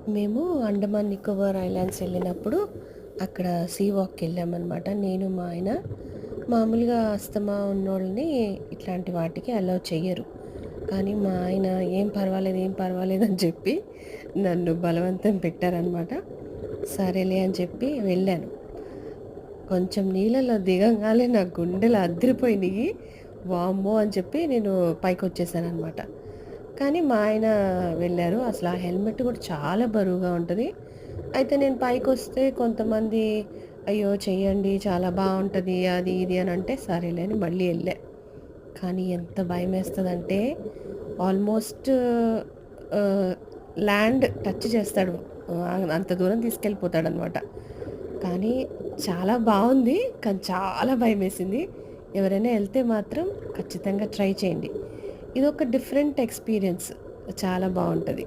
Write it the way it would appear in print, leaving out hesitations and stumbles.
మేము అండమాన్ నికోబార్ ఐలాండ్స్ వెళ్ళినప్పుడు అక్కడ సీ వాక్‌కి వెళ్ళామనమాట. నేను, మా ఆయన. మామూలుగా అస్తమా ఉన్నోళ్ళని ఇట్లాంటి వాటికి అలౌ చెయ్యరు. కానీ మా ఆయన "ఏం పర్వాలేదు, ఏం పర్వాలేదు" అని చెప్పి నన్ను బలవంతం పెట్టారనమాట. సరేలే అని చెప్పి వెళ్ళాను. కొంచెం నీళ్ళలో దిగంగానే నా గుండెలు అదిరిపోయినియి. వామ్మో! అని చెప్పి నేను పైకొచ్చేసాననమాట. కానీ మా ఆయన వెళ్లారు. అసలు ఆ హెల్మెట్ కూడా చాలా బరువుగా ఉంటది. అయితే నేను పైకొస్తే కొంతమంది "అయ్యో! చెయ్యండి చాలా బావుంటది" అది ఇది అని అంటే సరేలే అని మళ్ళీ ఎళ్ళా. కానీ ఎంత భయమేస్తదంటే ఆల్మోస్ట్ ఆహ్, ల్యాండ్ టచ్ చేస్తాడు. అంత దూరం తీసుకెళ్ళిపోతాడనమాట. కానీ చాలా బావుంది. కానీ చాలా భయమేసింది. ఎవరైనా ఎళ్తే మాత్రం ఖచ్చితంగా ట్రై చేయండి. ఇదొక డిఫరెంట్ ఎక్స్‌పీరియన్స్. చాలా బావుంటది.